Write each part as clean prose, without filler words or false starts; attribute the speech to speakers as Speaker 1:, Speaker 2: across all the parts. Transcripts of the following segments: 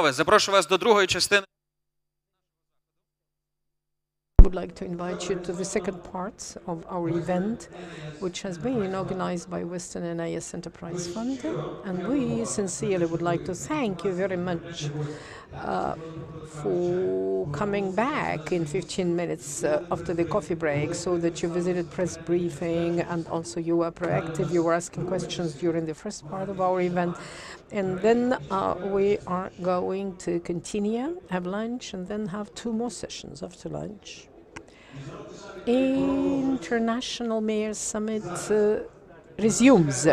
Speaker 1: Запрошую вас до другої частини.
Speaker 2: I would like to invite you to the second part of our event, which has been organized by Western NIS Enterprise Fund. And we sincerely would like to thank you very much for coming back in 15 minutes after the coffee break, so that you visited press briefing and also you were proactive. You were asking questions during the first part of our event. And then we are going to continue, have lunch, and then have 2 more sessions after lunch. International Mayors Summit resumes.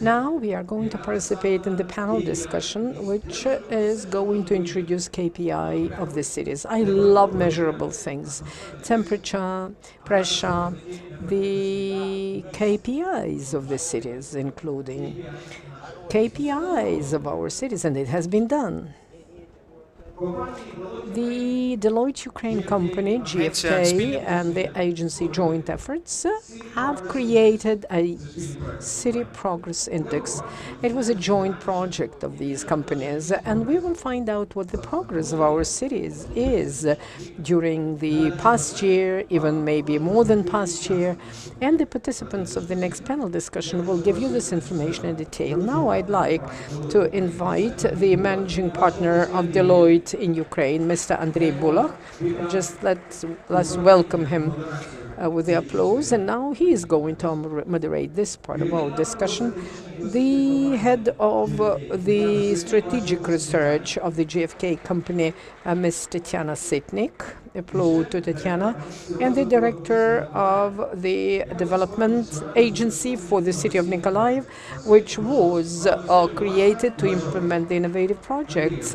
Speaker 2: Now we are going to participate in the panel discussion, which is going to introduce KPI of the cities. I love measurable things: temperature, pressure, the KPIs of the cities, including KPIs of our cities, and it has been done. The Deloitte Ukraine company, GFK, and the agency Joint Efforts have created a City Progress Index. It was a joint project of these companies, and we will find out what the progress of our cities is during the past year, even maybe more than past year, and the participants of the next panel discussion will give you this information in detail. Now I'd like to invite the managing partner of Deloitte in Ukraine, Mr. Andrei Bulach. Just let's welcome him with the applause. And now he is going to moderate this part of our discussion. The head of the strategic research of the GFK company, Ms. Tatiana Sitnik, applaud to Tatiana, and the director of the development agency for the city of Mykolaiv, which was created to implement the innovative projects.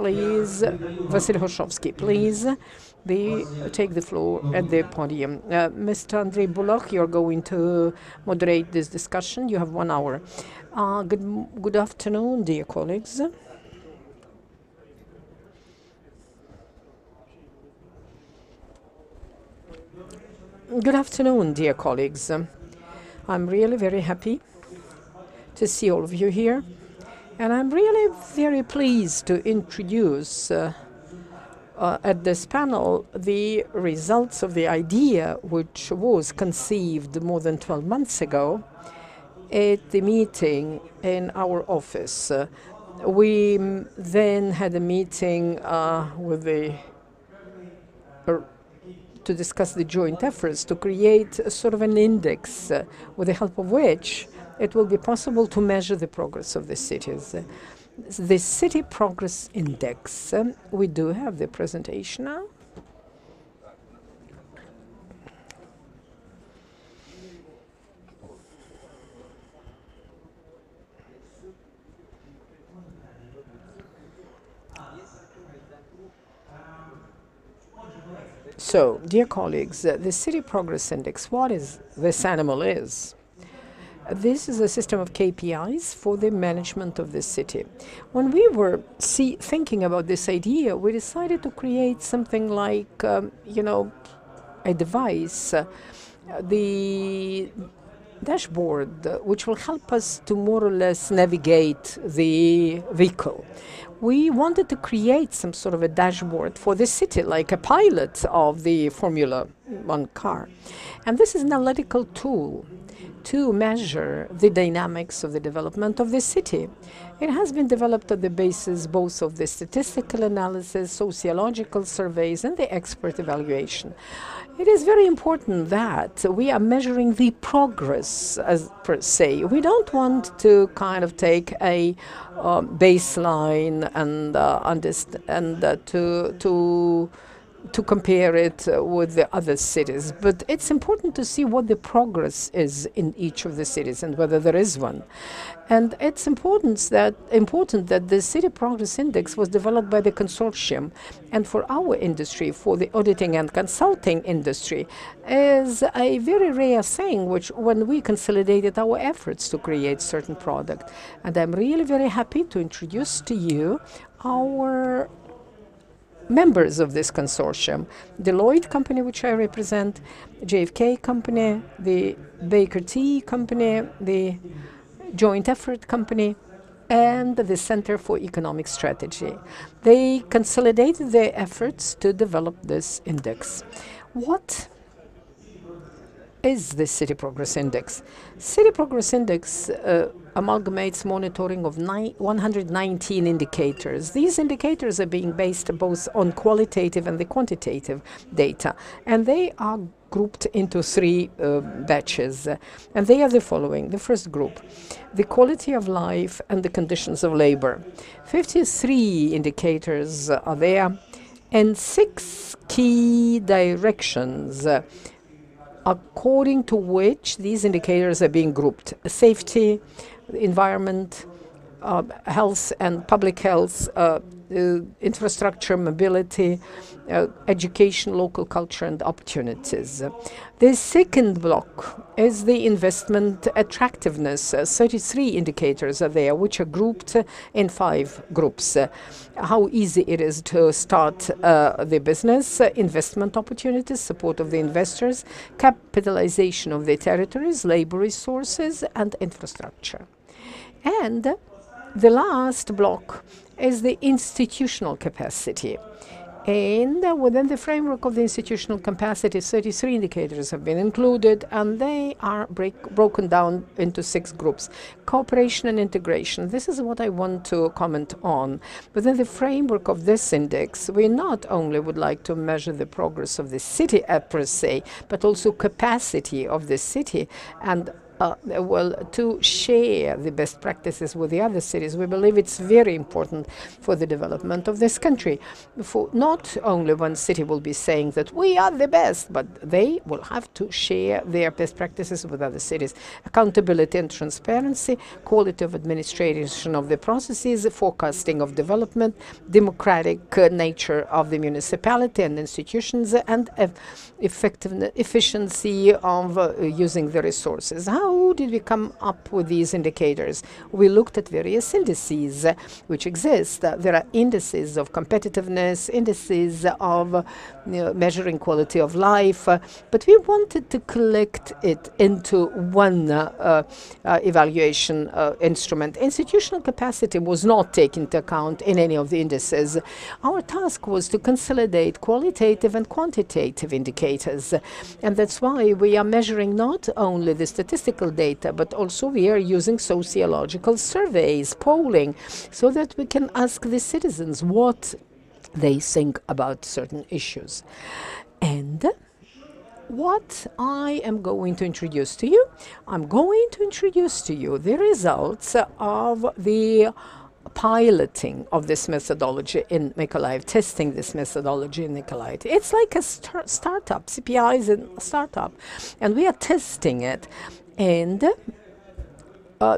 Speaker 2: Vasil Hoshovsky, please take the floor at the podium. Mr. Andrei Bulach, you're going to moderate this discussion. You have 1 hour. Good afternoon, dear colleagues. Good afternoon, dear colleagues. I'm really very happy to see all of you here. And I'm really very pleased to introduce at this panel the results of the idea which was conceived more than 12 months ago at the meeting in our office. We then had a meeting to discuss the joint efforts to create a sort of an index with the help of which it will be possible to measure the progress of the cities. The City Progress Index. We do have the presentation now. So, dear colleagues, the City Progress Index, what is this animal is? This is a system of KPIs for the management of the city. When we were thinking about this idea, we decided to create something like, a device, the dashboard, which will help us to more or less navigate the vehicle. We wanted to create some sort of a dashboard for the city, like a pilot of the Formula 1 car. And this is an analytical tool to measure the dynamics of the development of the city. It has been developed on the basis both of the statistical analysis, sociological surveys, and the expert evaluation. It is very important that we are measuring the progress as per se. We don't want to kind of take a baseline and to compare it with the other cities. But it's important to see what the progress is in each of the cities and whether there is one. And it's important that the City Progress Index was developed by the consortium. And for our industry, for the auditing and consulting industry, is a very rare thing which when we consolidated our efforts to create certain product. And I'm really very happy to introduce to you our members of this consortium: Deloitte company, which I represent, JFK company, the Baker T company, the Joint Effort company, and the Center for Economic Strategy. They consolidated their efforts to develop this index. What is the City Progress Index? City Progress Index amalgamates monitoring of 119 indicators. These indicators are being based both on qualitative and the quantitative data, and they are grouped into three batches, and they are the following. The first group, the quality of life and the conditions of labor. 53 indicators are there, and 6 key directions according to which these indicators are being grouped: safety, environment, health and public health, infrastructure, mobility, education, local culture, and opportunities. The second block is the investment attractiveness. 33 indicators are there, which are grouped in 5 groups. How easy it is to start the business, investment opportunities, support of the investors, capitalization of the territories, labor resources, and infrastructure. And the last block is the institutional capacity. And within the framework of the institutional capacity, 33 indicators have been included, and they are broken down into 6 groups. Cooperation and integration. This is what I want to comment on. Within the framework of this index, we not only would like to measure the progress of the city per se, but also capacity of the city and to share the best practices with the other cities. We believe it's very important for the development of this country. For not only one city will be saying that we are the best, but they will have to share their best practices with other cities. Accountability and transparency, quality of administration of the processes, forecasting of development, democratic nature of the municipality and institutions, and efficiency of using the resources. How did we come up with these indicators? We looked at various indices which exist. There are indices of competitiveness, indices of measuring quality of life, but we wanted to collect it into one evaluation instrument. Institutional capacity was not taken into account in any of the indices. Our task was to consolidate qualitative and quantitative indicators, and that's why we are measuring not only the statistical data, but also we are using sociological surveys, polling, so that we can ask the citizens what they think about certain issues. And what I am going to introduce to you, I'm going to introduce to you the results of the piloting of this methodology in Mykolaiv, testing this methodology in Mykolaiv. It's like a startup. CPI is a startup, and we are testing it. And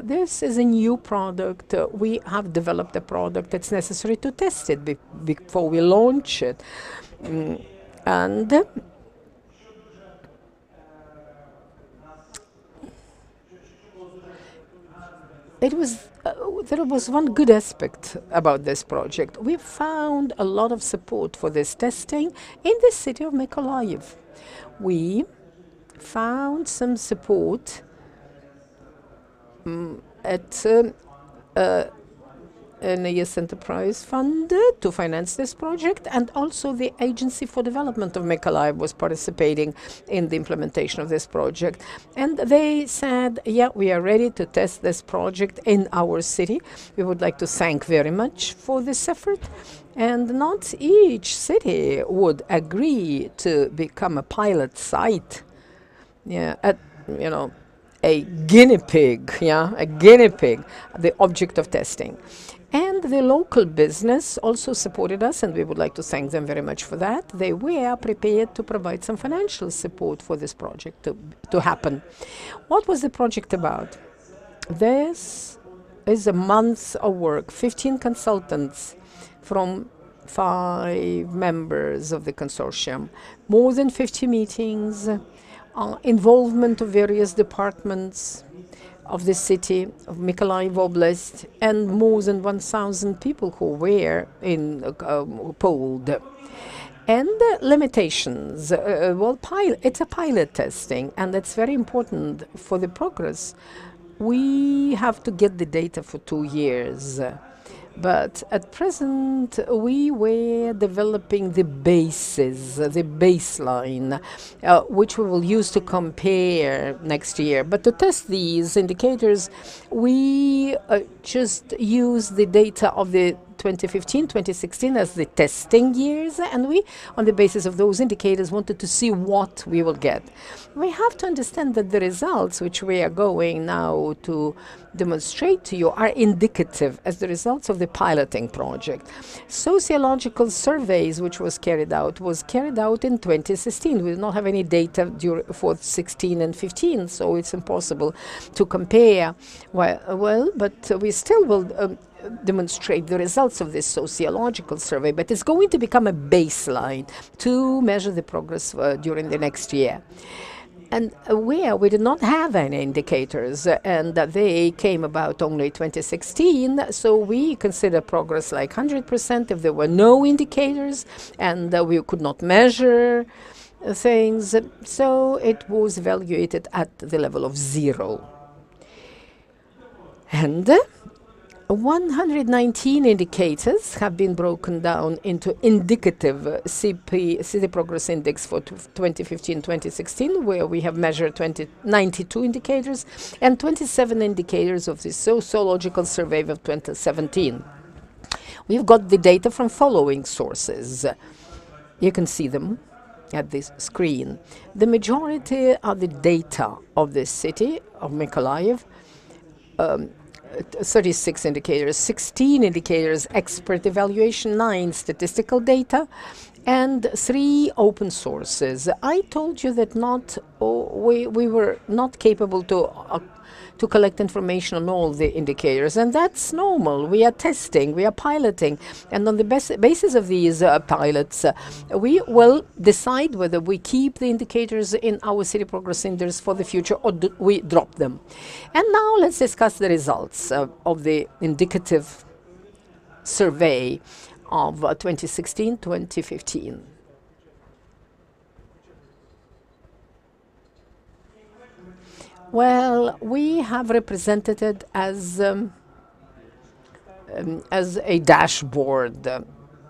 Speaker 2: this is a new product. We have developed a product that's necessary to test it before we launch it. And there was one good aspect about this project. We found a lot of support for this testing in the city of Mykolaiv. We found some support at an ES Enterprise Fund to finance this project, and also the Agency for Development of Mykolaiv was participating in the implementation of this project. And they said, yeah, we are ready to test this project in our city. We would like to thank very much for this effort. And not each city would agree to become a pilot site. Yeah, a guinea pig, the object of testing. And the local business also supported us, and we would like to thank them very much for that. They were prepared to provide some financial support for this project to happen. What was the project about? This is a month of work, 15 consultants from 5 members of the consortium, more than 50 meetings, involvement of various departments of the city of Mykolaiv Oblast, and more than 1,000 people who were polled. And limitations. Well, it's a pilot testing, and it's very important for the progress we have to get the data for 2 years. But at present, we were developing the basis, the baseline, which we will use to compare next year. But to test these indicators, we just use the data of the 2015, 2016 as the testing years, and we, on the basis of those indicators, wanted to see what we will get. We have to understand that the results which we are going now to demonstrate to you are indicative as the results of the piloting project. Sociological surveys which was carried out in 2016. We do not have any data for 16 and 15, so it's impossible to compare. Well, but we still will demonstrate the results of this sociological survey, but it's going to become a baseline to measure the progress during the next year. And where we did not have any indicators, and they came about only 2016, so we consider progress like 100% if there were no indicators and we could not measure things, so it was evaluated at the level of 0. And 119 indicators have been broken down into indicative City Progress Index for 2015-2016, where we have measured 92 indicators, and 27 indicators of the sociological survey of 2017. We've got the data from following sources. You can see them at this screen. The majority are the data of the city of Mykolaiv. 36 indicators, 16 indicators, expert evaluation, 9 statistical data, and 3 open sources. I told you that we were not capable to collect information on all the indicators, and that's normal. We are testing, we are piloting, and on the basis of these pilots, we will decide whether we keep the indicators in our City Progress Index for the future or we drop them. And now let's discuss the results of the indicative survey of 2016-2015. Well, we have represented it as a dashboard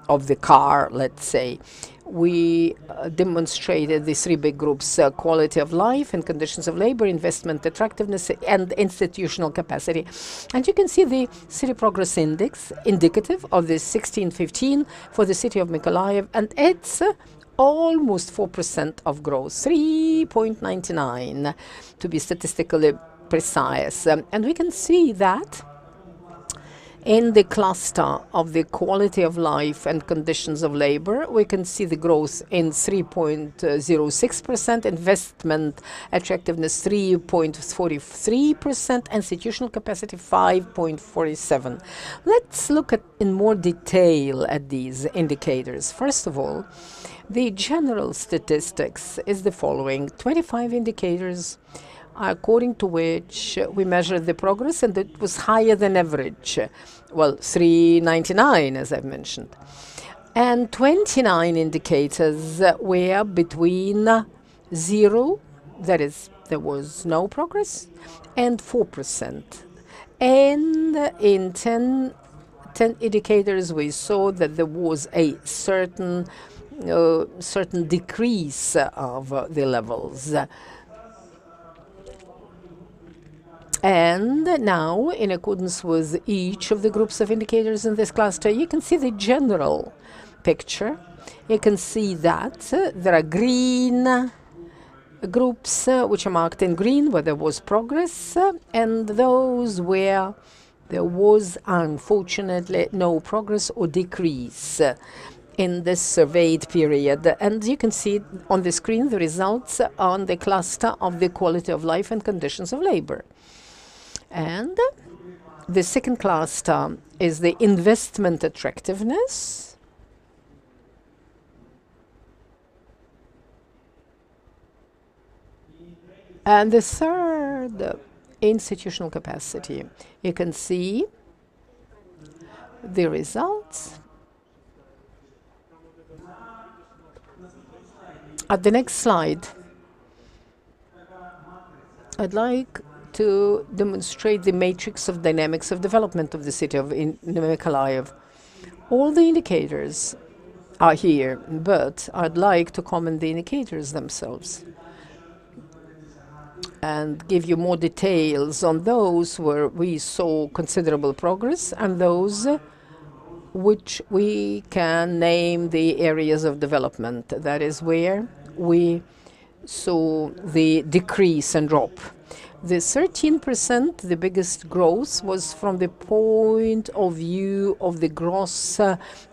Speaker 2: of the car, let's say. We demonstrated the 3 big groups: quality of life and conditions of labor, investment attractiveness, and institutional capacity. And you can see the City Progress Index, indicative of the 16-15 for the city of Mykolaiv, and it's almost 4% of growth, 3.99 to be statistically precise. And we can see that in the cluster of the quality of life and conditions of labor, we can see the growth in 3.06%, investment attractiveness 3.43%, institutional capacity 5.47%. Let's look at in more detail at these indicators. First of all, the general statistics is the following: 25 indicators according to which we measured the progress, and it was higher than average. Well, 399, as I've mentioned. And 29 indicators were between 0, that is, there was no progress, and 4%. And in 10 indicators, we saw that there was a certain decrease of the levels. And now, in accordance with each of the groups of indicators in this cluster, you can see the general picture. You can see that there are green groups which are marked in green where there was progress, and those where there was unfortunately no progress or decrease in this surveyed period. And you can see on the screen the results on the cluster of the quality of life and conditions of labor. And the second cluster is the investment attractiveness. And the third, institutional capacity. You can see the results at the next slide. I'd like to demonstrate the matrix of dynamics of development of the city of Mykolaiv. All the indicators are here, but I'd like to comment the indicators themselves and give you more details on those where we saw considerable progress and those which we can name the areas of development. That is where we saw the decrease and drop. The 13%, the biggest growth, was from the point of view of the gross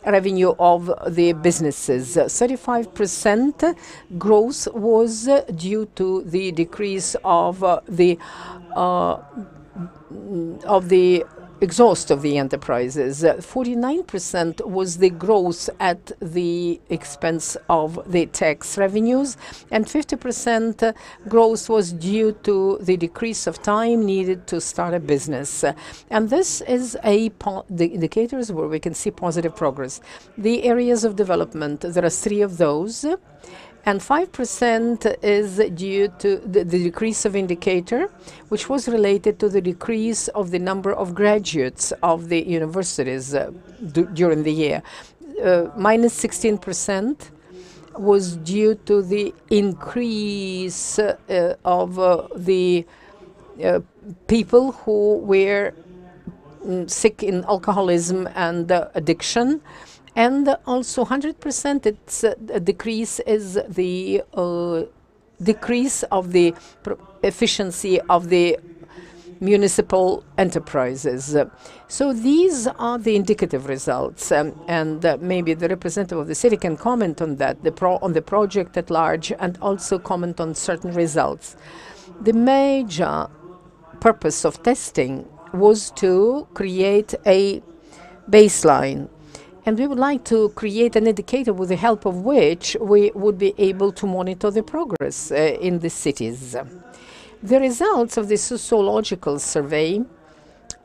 Speaker 2: revenue of the businesses. 35% growth was due to the decrease of the exhaust of the enterprises. 49% was the growth at the expense of the tax revenues, and 50% growth was due to the decrease of time needed to start a business. And this is the indicators where we can see positive progress. The areas of development, there are 3 of those. And 5% is due to the decrease of indicator, which was related to the decrease of the number of graduates of the universities during the year. Minus 16% was due to the increase of the people who were sick in alcoholism and addiction. And also 100% its decrease is the decrease of the efficiency of the municipal enterprises. So these are the indicative results, and maybe the representative of the city can comment on that, on the project at large, and also comment on certain results. The major purpose of testing was to create a baseline. And we would like to create an indicator with the help of which we would be able to monitor the progress in the cities. The results of the sociological survey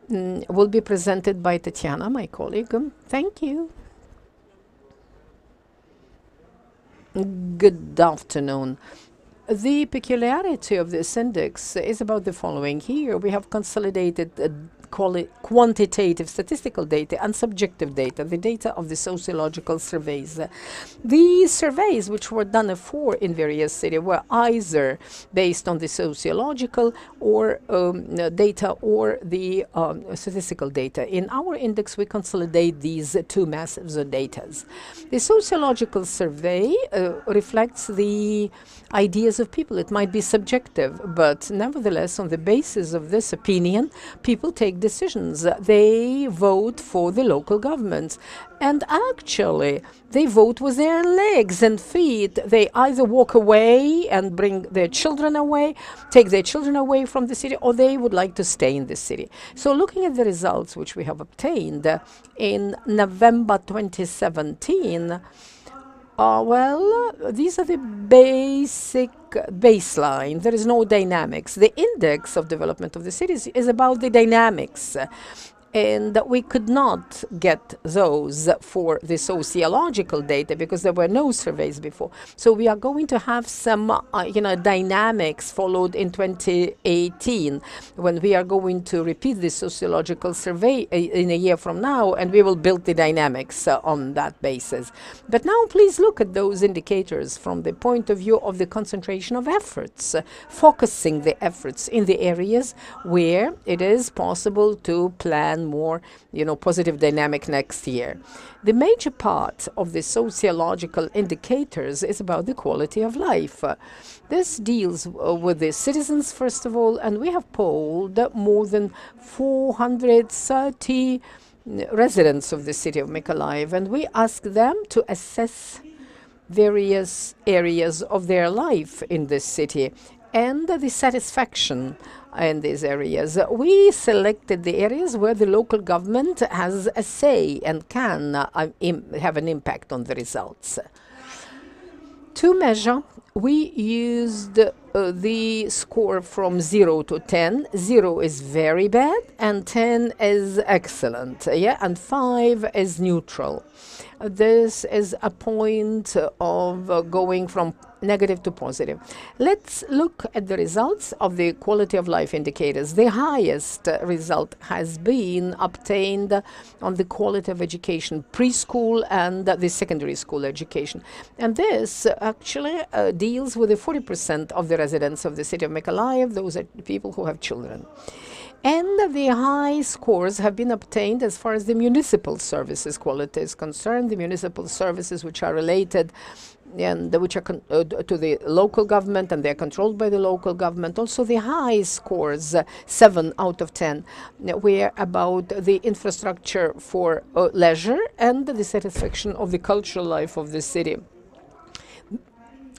Speaker 2: will be presented by Tatiana, my colleague. Thank you. Good afternoon. The peculiarity of this index is about the following. Here we have consolidated quantitative statistical data and subjective data, the data of the sociological surveys. The surveys which were done before in various cities were either based on the sociological or data or the statistical data. In our index, we consolidate these 2 masses of data. The sociological survey reflects the ideas of people. It might be subjective, but nevertheless, on the basis of this opinion, people take decisions. They vote for the local governments. And actually, they vote with their legs and feet. They either walk away and bring their children away, take their children away from the city, or they would like to stay in the city. So looking at the results which we have obtained in November 2017, well, these are the basic baseline. There is no dynamics. The index of development of the cities is about the dynamics. And we could not get those for the sociological data because there were no surveys before. So we are going to have some, dynamics followed in 2018 when we are going to repeat the sociological survey in a year from now, and we will build the dynamics on that basis. But now please look at those indicators from the point of view of the concentration of efforts, focusing the efforts in the areas where it is possible to plan more, positive dynamic next year. The major part of the sociological indicators is about the quality of life. This deals with the citizens, first of all, and we have polled more than 430 residents of the city of Mykolaiv, and we asked them to assess various areas of their life in this city and the satisfaction in these areas. We selected the areas where the local government has a say and can have an impact on the results. To measure, we used the score from 0 to 10. 0 is very bad, and 10 is excellent. Yeah, and 5 is neutral. This is a point of going from negative to positive. Let's look at the results of the quality of life indicators. The highest result has been obtained on the quality of education, preschool and the secondary school education. And this actually deals with the 40% of the residents of the city of Mykolaiv. Those are people who have children. And the high scores have been obtained as far as the municipal services quality is concerned, the municipal services which are related and which are to the local government, and they're controlled by the local government. Also the high scores, 7 out of 10, were about the infrastructure for leisure and the satisfaction of the cultural life of the city.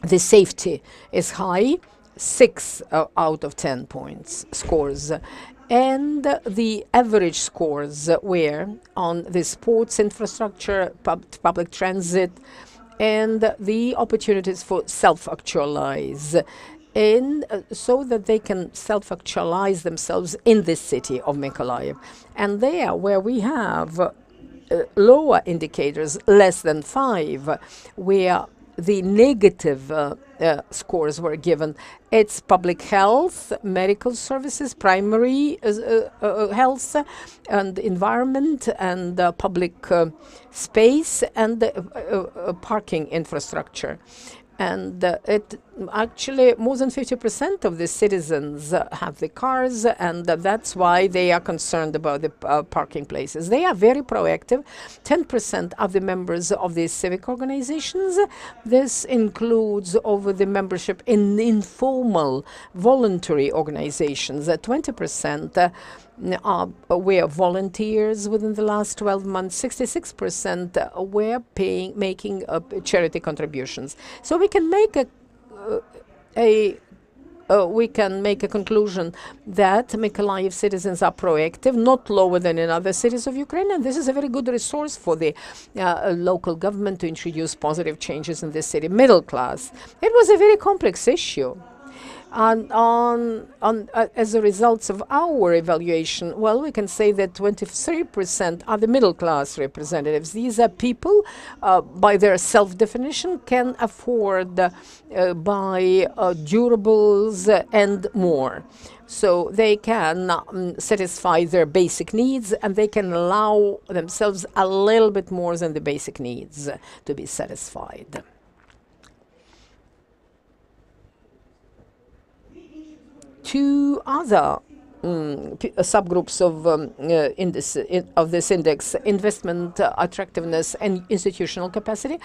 Speaker 2: The safety is high, 6 out of 10 points scores. And the average scores were on the sports infrastructure, public transit, and the opportunities for self-actualize, and so that they can self-actualize themselves in the city of Mykolaiv. And there, where we have lower indicators, less than 5, where the negative scores were given. It's public health, medical services, primary health, and environment, and public space, and parking infrastructure. And it actually, more than 50% of the citizens have the cars, and that's why they are concerned about the parking places. They are very proactive. 10% of the members of the civic organizations. This includes over the membership in informal voluntary organizations. 20% were volunteers within the last 12 months. 66% were making charity contributions. So we can make a conclusion that Mykolaiv citizens are proactive, not lower than in other cities of Ukraine, and this is a very good resource for the local government to introduce positive changes in the city. Middle class. It was a very complex issue. As a result of our evaluation, well, we can say that 23% are the middle class representatives. These are people, by their self-definition, can afford buy durables and more. So they can satisfy their basic needs, and they can allow themselves a little bit more than the basic needs to be satisfied. Two other subgroups of this index: investment attractiveness and institutional capacity.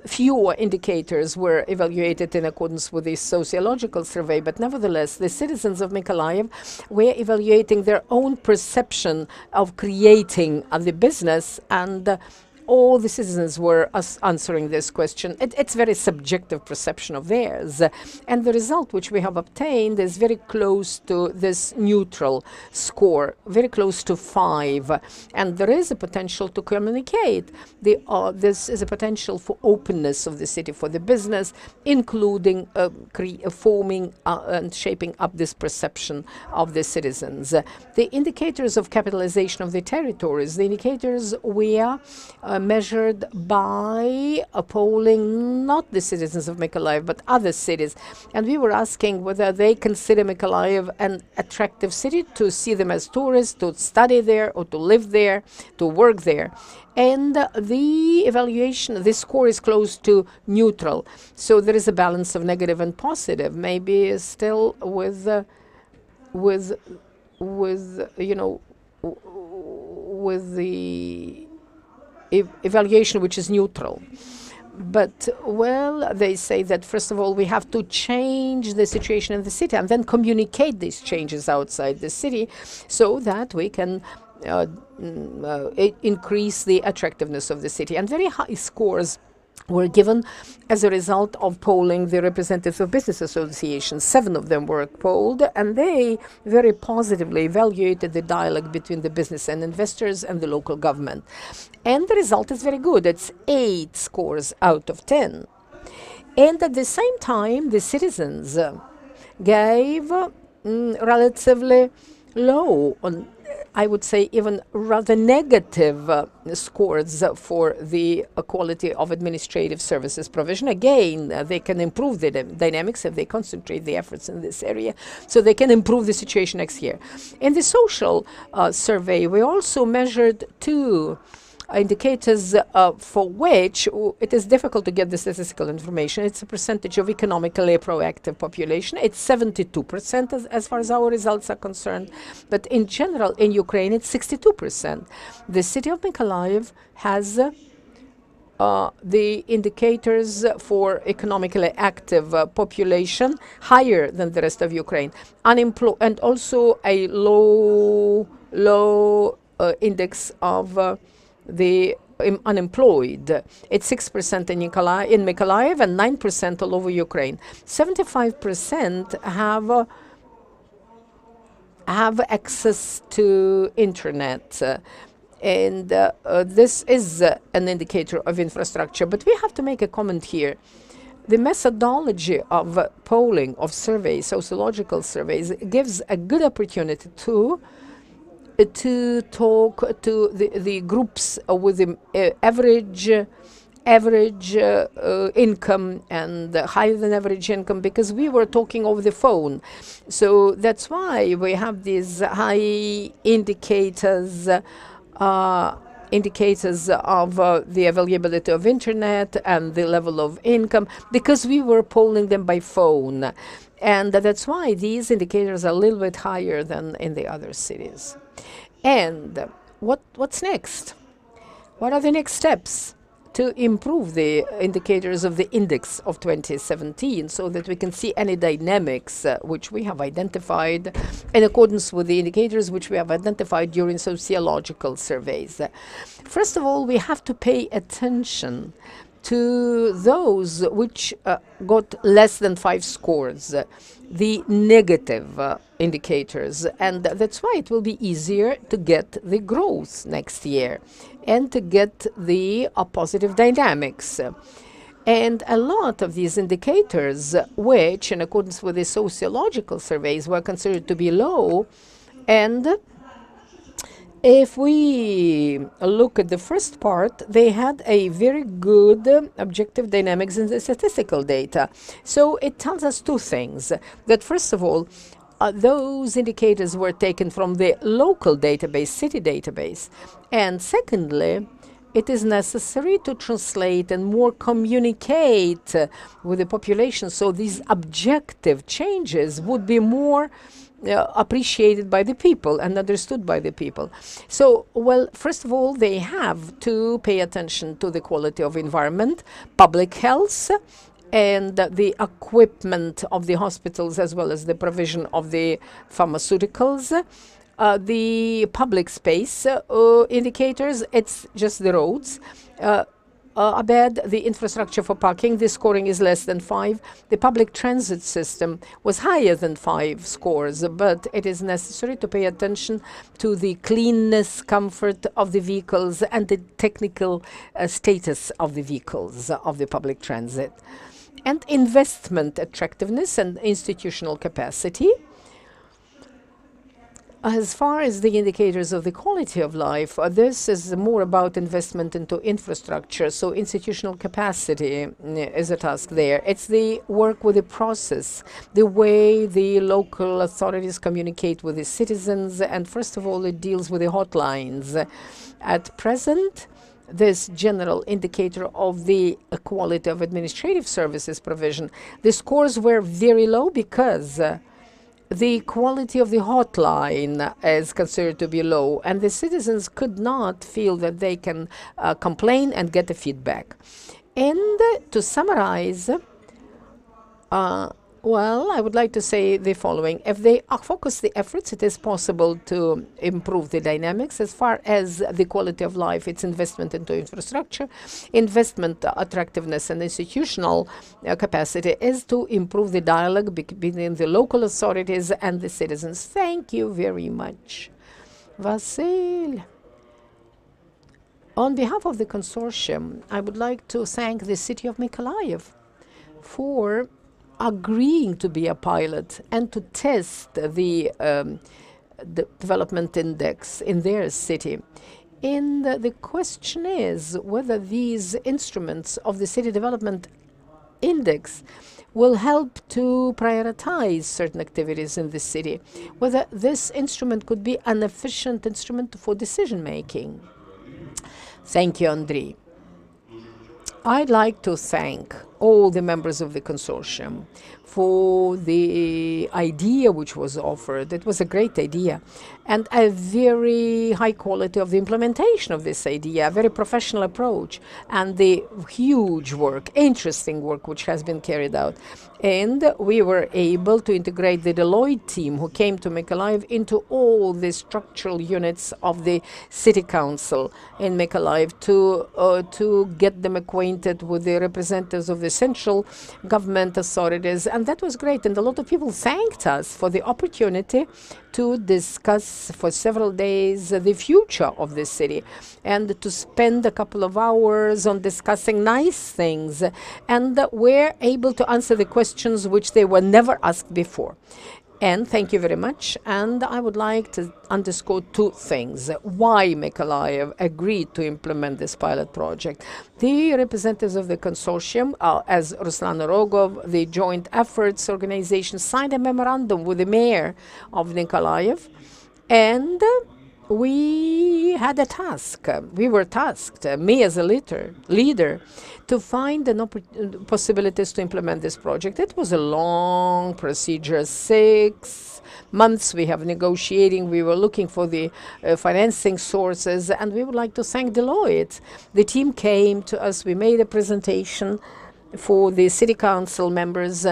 Speaker 2: Fewer indicators were evaluated in accordance with the sociological survey, but nevertheless, the citizens of Mykolaiv were evaluating their own perception of creating the business, and all the citizens were answering this question. It's very subjective perception of theirs. And the result which we have obtained is very close to this neutral score, very close to 5. And there is a potential to communicate. This is a potential for openness of the city for the business, including forming and shaping up this perception of the citizens. The indicators of capitalization of the territories, the indicators were measured by polling not the citizens of Mykolaiv, but other cities. And we were asking whether they consider Mykolaiv an attractive city to see them as tourists, to study there, or to live there, to work there. And the evaluation, this score is close to neutral. So there is a balance of negative and positive, maybe still with the evaluation which is neutral. But, well, they say that, first of all, we have to change the situation in the city and then communicate these changes outside the city so that we can increase the attractiveness of the city. And very high scores were given as a result of polling the representatives of business associations. 7 of them were polled, and they very positively evaluated the dialogue between the business and investors and the local government. And the result is very good. It's 8 scores out of 10. And at the same time, the citizens gave relatively low, I would say even rather negative scores for the quality of administrative services provision. Again, they can improve the dynamics if they concentrate the efforts in this area, so they can improve the situation next year. In the social survey, we also measured two indicators for which it is difficult to get the statistical information. It's a percentage of economically proactive population. It's 72% as far as our results are concerned. But in general, in Ukraine, it's 62%. The city of Mykolaiv has the indicators for economically active population higher than the rest of Ukraine. And also a low index of the unemployed. It's 6% in Mykolaiv and 9% all over Ukraine. 75% have access to internet. And this is an indicator of infrastructure. But we have to make a comment here. The methodology of polling, of surveys, sociological surveys, gives a good opportunity to talk to the groups with the average income and higher than average income, because we were talking over the phone. So that's why we have these high indicators of the availability of internet and the level of income, because we were polling them by phone. And that's why these indicators are a little bit higher than in the other cities. And what's next? What are the next steps to improve the indicators of the index of 2017 so that we can see any dynamics which we have identified in accordance with the indicators which we have identified during sociological surveys? First of all, we have to pay attention to those which got less than 5 scores, the negative indicators. And that's why it will be easier to get the growth next year and to get the positive dynamics. And a lot of these indicators, which in accordance with the sociological surveys were considered to be low, and if we look at the first part, they had a very good objective dynamics in the statistical data. So it tells us two things. That first of all, those indicators were taken from the local database, city database. And secondly, it is necessary to translate and more communicate with the population, so these objective changes would be more appreciated by the people and understood by the people. So, well, first of all, they have to pay attention to the quality of environment, public health, and the equipment of the hospitals, as well as the provision of the pharmaceuticals. The public space indicators, it's just the roads. Abed, the infrastructure for parking, the scoring is less than 5. The public transit system was higher than 5 scores, but it is necessary to pay attention to the cleanness, comfort of the vehicles, and the technical status of the vehicles of the public transit. And investment attractiveness and institutional capacity. As far as the indicators of the quality of life, this is more about investment into infrastructure. So institutional capacity is a task there. It's the work with the process, the way the local authorities communicate with the citizens, and first of all, it deals with the hotlines. At present, this general indicator of the quality of administrative services provision, the scores were very low because the quality of the hotline is considered to be low, and the citizens could not feel that they can complain and get the feedback. And to summarize, well, I would like to say the following. If they focus the efforts, it is possible to improve the dynamics. As far as the quality of life, it's investment into infrastructure. Investment, attractiveness, and institutional capacity is to improve the dialogue between the local authorities and the citizens. Thank you very much. Vasil. On behalf of the consortium, I would like to thank the city of Mykolaiv for agreeing to be a pilot and to test the development index in their city. And the question is whether these instruments of the city development index will help to prioritize certain activities in the city, whether this instrument could be an efficient instrument for decision making. Thank you, Andriy. I'd like to thank all the members of the consortium for the idea which was offered. It was a great idea and a very high quality of the implementation of this idea, a very professional approach, and the huge work, interesting work which has been carried out. And we were able to integrate the Deloitte team who came to Mykolaiv into all the structural units of the city council in Mykolaiv to get them acquainted with the representatives of the central government authorities. And that was great. And a lot of people thanked us for the opportunity to discuss for several days the future of the city and to spend a couple of hours on discussing nice things. And we're able to answer the questions which they were never asked before. And thank you very much. And I would like to underscore two things. Why Mykolaiv agreed to implement this pilot project. The representatives of the consortium, as Ruslan Rogov, the Joint Efforts Organization, signed a memorandum with the mayor of Mykolaiv. And we had a task. We were tasked, me as a leader, to find possibilities to implement this project. It was a long procedure, 6 months we have negotiating. We were looking for the financing sources, and we would like to thank Deloitte. The team came to us. We made a presentation for the city council members.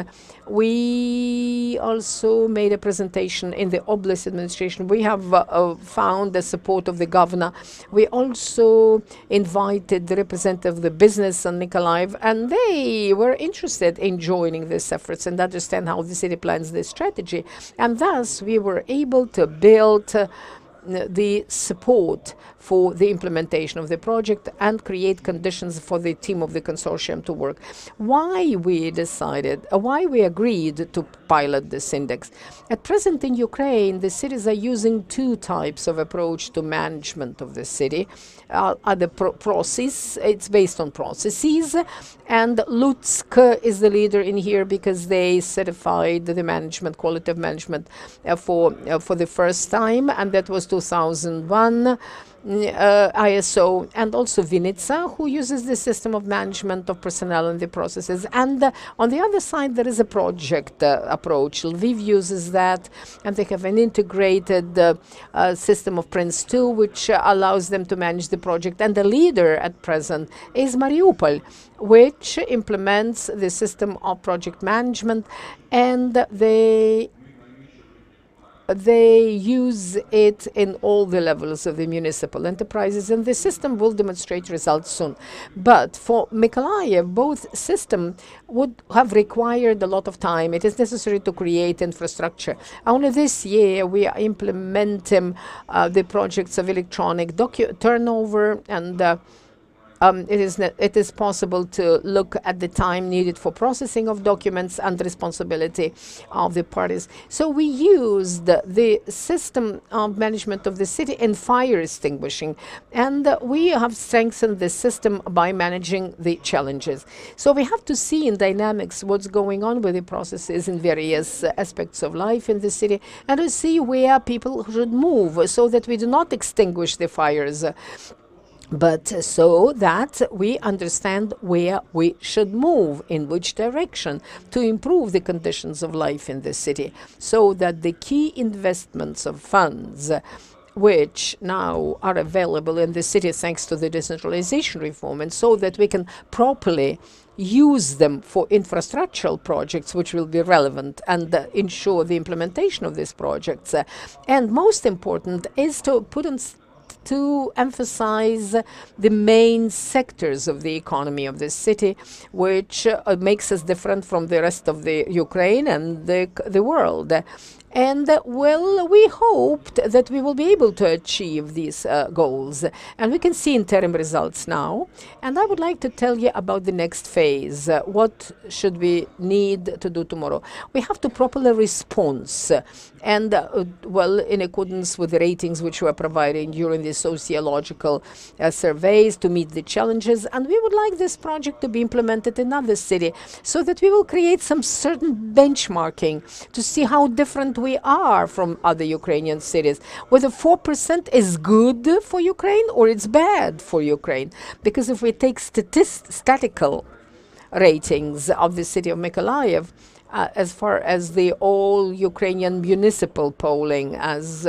Speaker 2: We also made a presentation in the Oblast administration. We have found the support of the governor. We also invited the representative of the business in Mykolaiv, and they were interested in joining these efforts and understand how the city plans this strategy. And thus, we were able to build the support for the implementation of the project and create conditions for the team of the consortium to work. Why we agreed to pilot this index? At present in Ukraine, the cities are using two types of approach to management of the city. The process, it's based on processes, and Lutsk is the leader in here because they certified the management, quality of management for the first time, and that was 2001 ISO, and also Vinnytsia, who uses the system of management of personnel and the processes. And on the other side, there is a project approach. Lviv uses that, and they have an integrated system of Prince 2, which allows them to manage the project. And the leader at present is Mariupol, which implements the system of project management, and they use it in all the levels of the municipal enterprises, and the system will demonstrate results soon. But for Mykolaiv, both systems would have required a lot of time. It is necessary to create infrastructure. Only this year we are implementing the projects of electronic turnover, and it is possible to look at the time needed for processing of documents and the responsibility of the parties. So we used the system of management of the city in fire extinguishing, and we have strengthened the system by managing the challenges. So we have to see in dynamics what's going on with the processes in various aspects of life in the city, and to see where people should move so that we do not extinguish the fires, but so that we understand where we should move, in which direction, to improve the conditions of life in the city, so that the key investments of funds which now are available in the city thanks to the decentralization reform, and so that we can properly use them for infrastructural projects which will be relevant and ensure the implementation of these projects. And most important is to emphasize the main sectors of the economy of this city, which makes us different from the rest of the Ukraine and the world. And well, we hoped that we will be able to achieve these goals. And we can see interim results now. And I would like to tell you about the next phase. What should we need to do tomorrow? We have to properly respond. And well, in accordance with the ratings which we are providing during the sociological surveys to meet the challenges. And we would like this project to be implemented in other cities so that we will create some certain benchmarking to see how different we are from other Ukrainian cities. Whether 4% is good for Ukraine or it's bad for Ukraine. Because if we take statistical ratings of the city of Mykolaiv, as far as the all Ukrainian municipal polling, as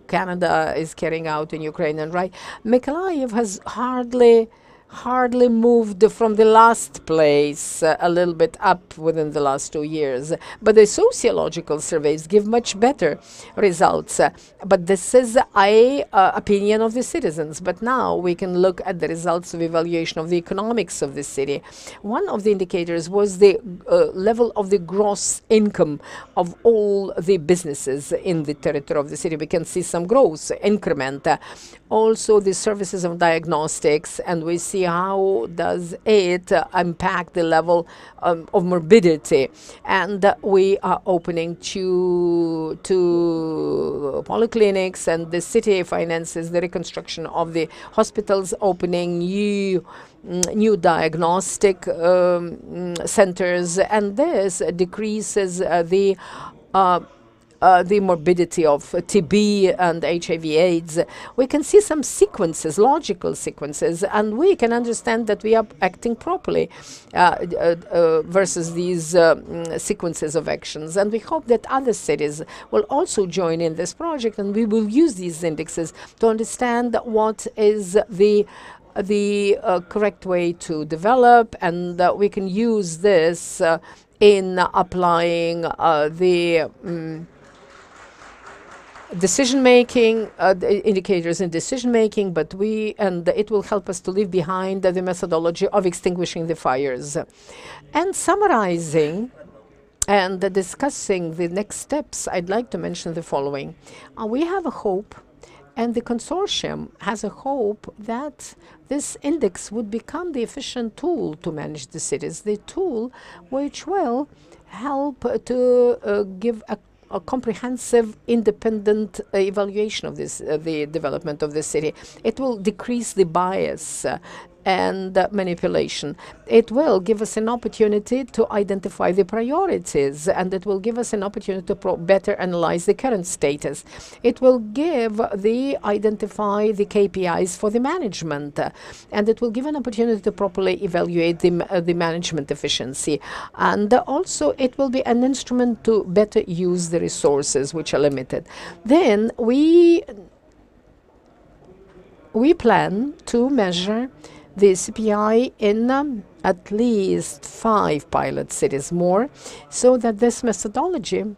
Speaker 2: Canada is carrying out in Ukraine, and right, Mykolaiv has hardly moved from the last place a little bit up within the last 2 years. But the sociological surveys give much better results. But this is a opinion of the citizens. But now we can look at the results of evaluation of the economics of the city. One of the indicators was the level of the gross income of all the businesses in the territory of the city. We can see some growth increment. Also the services of diagnostics, and we see how does it impact the level of morbidity. And we are opening two polyclinics, and the city finances the reconstruction of the hospitals, opening new diagnostic centers, and this decreases the morbidity of TB and HIV/AIDS. We can see some sequences, logical sequences, and we can understand that we are acting properly versus these sequences of actions. And we hope that other cities will also join in this project, and we will use these indexes to understand what is the correct way to develop, and we can use this in applying the decision-making, indicators in decision-making, but it will help us to leave behind the methodology of extinguishing the fires. And summarizing and discussing the next steps, I'd like to mention the following. We have a hope, and the consortium has a hope that this index would become the efficient tool to manage the cities, the tool which will help to give a comprehensive, independent evaluation of this, the development of the city. It will decrease the bias and manipulation. It will give us an opportunity to identify the priorities, and it will give us an opportunity to better analyze the current status. It will identify the KPIs for the management, and it will give an opportunity to properly evaluate the management efficiency. And also it will be an instrument to better use the resources which are limited. Then we plan to measure the CPI in at least 5 pilot cities more, so that this methodology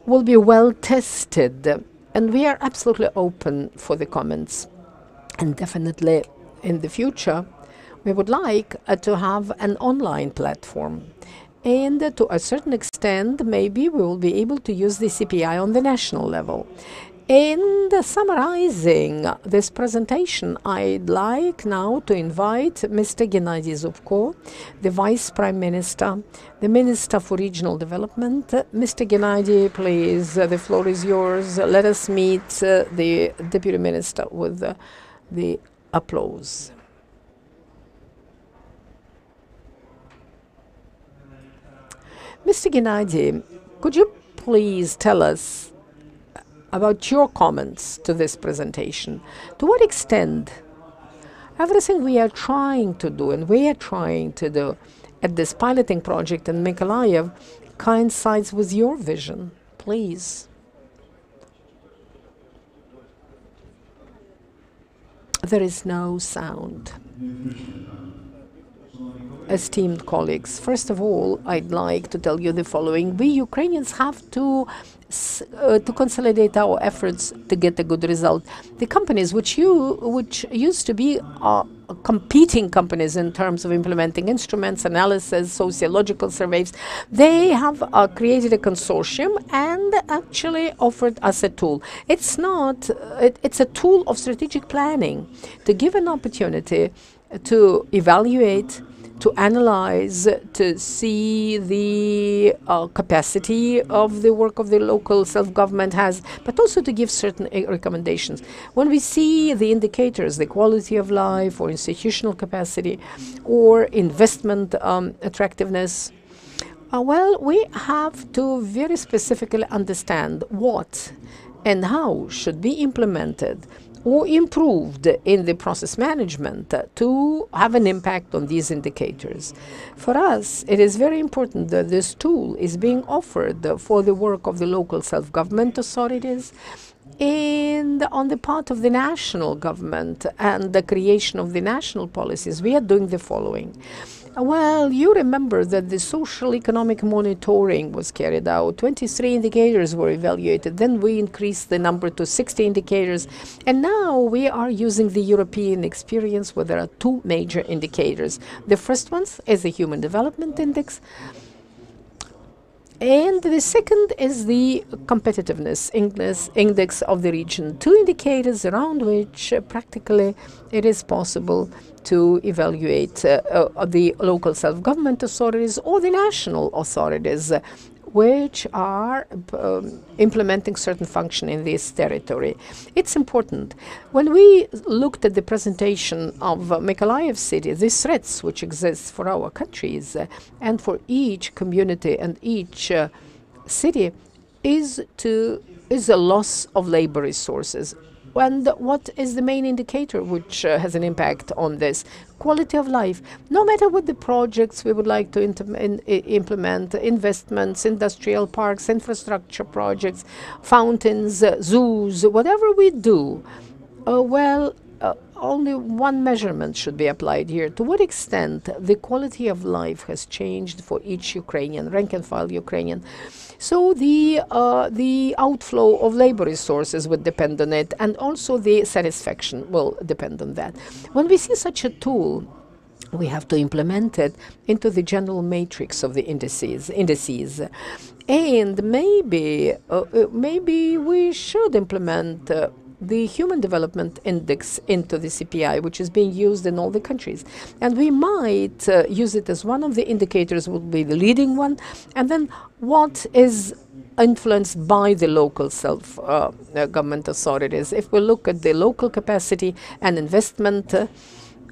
Speaker 2: will be well tested. And we are absolutely open for the comments. And definitely in the future, we would like to have an online platform. And to a certain extent, maybe we will be able to use the CPI on the national level. In summarizing this presentation, I'd like now to invite Mr. Gennady Zubko, the Vice Prime Minister, the Minister for Regional Development. Mr. Gennady, please, the floor is yours. Let us meet the Deputy Minister with the applause. Mr. Gennady, could you please tell us about your comments to this presentation? To what extent everything we are trying to do and we are trying to do at this piloting project in Mykolaiv coincides with your vision? Please. There is no sound. esteemed colleagues, first of all, I'd like to tell you the following. We Ukrainians have to consolidate our efforts to get a good result. The companies which used to be competing companies in terms of implementing instruments, analysis, sociological surveys, they have created a consortium and actually offered us a tool. It's a tool of strategic planning to give an opportunity to evaluate, to analyze, to see the capacity of the work of the local self-government has, but also to give certain recommendations. When we see the indicators, the quality of life or institutional capacity or investment attractiveness, well, we have to very specifically understand what and how should be implemented or improved in the process management to have an impact on these indicators. For us, it is very important that this tool is being offered for the work of the local self-government authorities and on the part of the national government and the creation of the national policies. We are doing the following. Well, you remember that the social economic monitoring was carried out. 23 indicators were evaluated. Then we increased the number to 60 indicators. And now we are using the European experience where there are two major indicators. The first one is the Human Development Index. And the second is the competitiveness index of the region. Two indicators around which practically it is possible to evaluate the local self-government authorities or the national authorities which are implementing certain function in this territory. It's important. When we looked at the presentation of Mykolaiv city, the threats which exist for our countries and for each community and each city is a loss of labor resources. And what is the main indicator which has an impact on this? Quality of life. No matter what the projects we would like to implement, investments, industrial parks, infrastructure projects, fountains, zoos, whatever we do, only one measurement should be applied here. To what extent the quality of life has changed for each Ukrainian, rank and file Ukrainian. So the outflow of labor resources would depend on it, and also the satisfaction will depend on that. When we see such a tool, we have to implement it into the general matrix of the indices. And maybe we should implement the Human Development Index into the CPI, which is being used in all the countries. And we might use it as one of the indicators, would be the leading one, and then what is influenced by the local self-government authorities. If we look at the local capacity and investment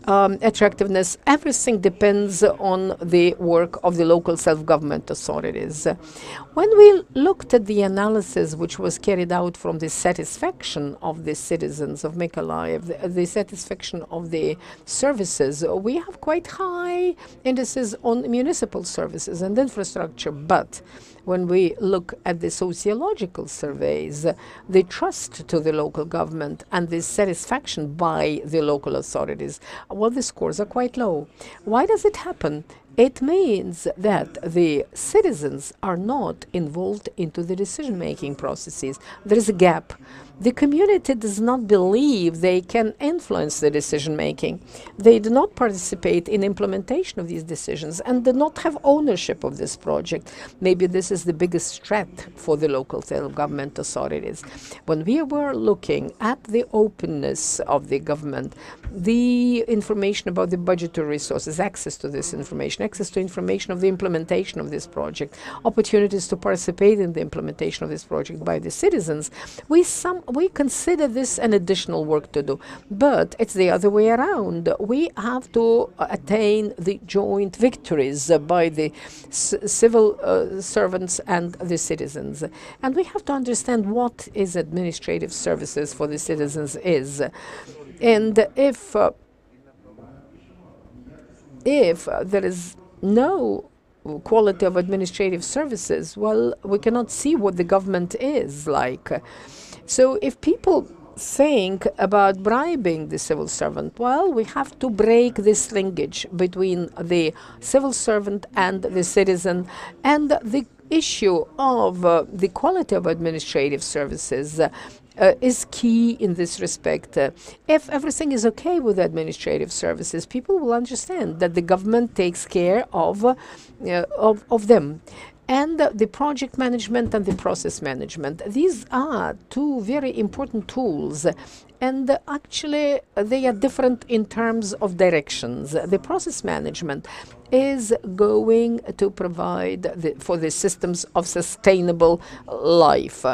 Speaker 2: attractiveness, everything depends on the work of the local self-government authorities. When we looked at the analysis which was carried out from the satisfaction of the citizens of Mykolaiv, the satisfaction of the services, we have quite high indices on municipal services and infrastructure, but when we look at the sociological surveys, the trust to the local government and the satisfaction by the local authorities, well, the scores are quite low. Why does it happen? It means that the citizens are not involved into the decision-making processes. There is a gap. The community does not believe they can influence the decision-making. They do not participate in implementation of these decisions and do not have ownership of this project. Maybe this is the biggest threat for the local self-government authorities. When we were looking at the openness of the government, the information about the budgetary resources, access to this information, access to information of the implementation of this project, opportunities to participate in the implementation of this project by the citizens, we consider this an additional work to do. But it's the other way around. We have to attain the joint victories by the civil servants and the citizens. And we have to understand what is administrative services for the citizens is. And if there is no quality of administrative services, well, we cannot see what the government is like. So if people think about bribing the civil servant? Well, we have to break this linkage between the civil servant and the citizen, and the issue of the quality of administrative services is key in this respect. If everything is okay with administrative services, people will understand that the government takes care of them. And the project management and the process management. These are two very important tools, and actually they are different in terms of directions. The process management is going to provide for the systems of sustainable life.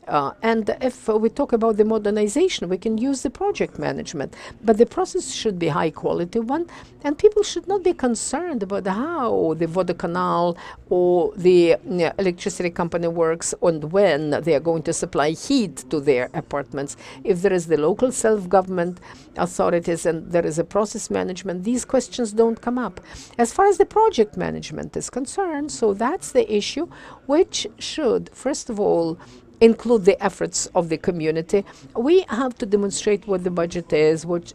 Speaker 2: And if we talk about the modernization, we can use the project management, but the process should be high quality one, and people should not be concerned about how the Vodokanal or the electricity company works and when they are going to supply heat to their apartments. If there is the local self-government authorities and there is a process management, these questions don't come up. As far as the project management is concerned, so that's the issue which should, first of all, include the efforts of the community. We have to demonstrate what the budget is, what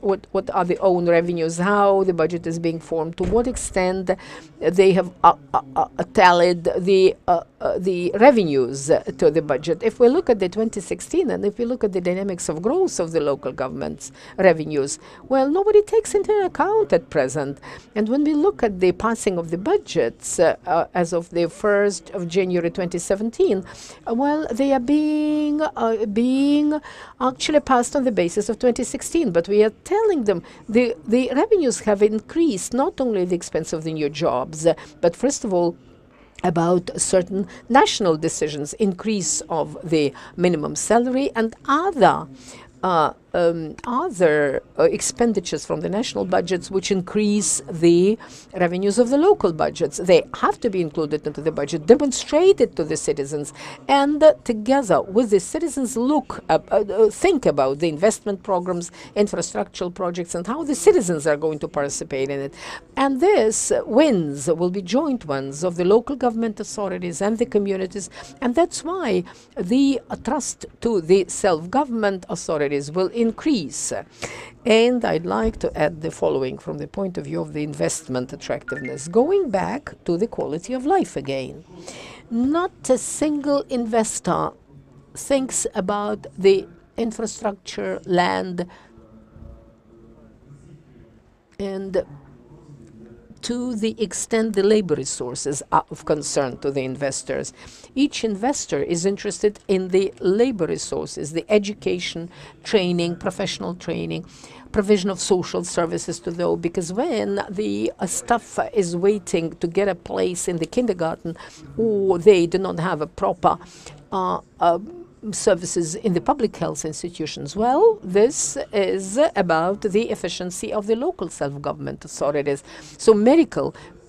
Speaker 2: are the own revenues, how the budget is being formed, to what extent they have tallied the revenues to the budget. If we look at the 2016 and if we look at the dynamics of growth of the local government's revenues, well, nobody takes into account at present. And when we look at the passing of the budgets as of the 1st of January 2017, well, they are being actually passed on the basis of 2016, but we are telling them the revenues have increased, not only at the expense of the new jobs, but first of all about certain national decisions, increase of the minimum salary and other expenditures from the national budgets which increase the revenues of the local budgets. They have to be included into the budget, demonstrated to the citizens, and together with the citizens think about the investment programs, infrastructural projects, and how the citizens are going to participate in it. And this wins will be joint ones of the local government authorities and the communities, and that's why the trust to the self-government authorities will increase. And I'd like to add the following from the point of view of the investment attractiveness. Going back to the quality of life again. Not a single investor thinks about the infrastructure, land, and to the extent the labor resources are of concern to the investors. Each investor is interested in the labor resources, the education, training, professional training, provision of social services to those, because when the staff is waiting to get a place in the kindergarten, or they do not have a proper services in the public health institutions, well, this is about the efficiency of the local self-government authorities. So